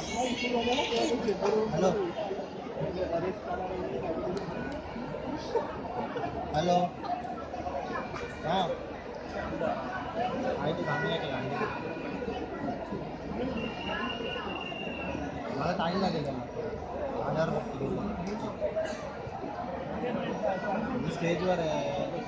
Hello hello हाँ आई तो सामने के गाड़ी मला टाइम लागेल 1000 बघतो स्टेजवर आहे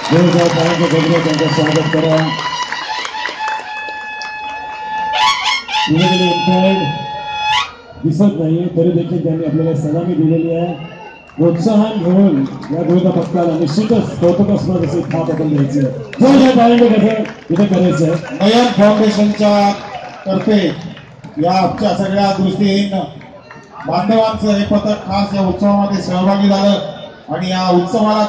जोरदार टाळ्यांच्या गजरात त्यांचं स्वागत करा. दिसत नाही तरी देखील त्यांनी आपल्याला सलामी दिलेली आहे. प्रोत्साहन घेऊन या दोघा पक्षाला निश्चितच कौतुक असणार असे थाप आपण द्यायचे. जोरदार टाळ्यांच्या गजर इथे करायचं आहे. नयन फाउंडेशनच्या तर्फे या आमच्या सगळ्या दृष्टीहीन बांधवांचं हे पथक खास या उत्सवामध्ये सहभागी झालं आणि या उत्सवाला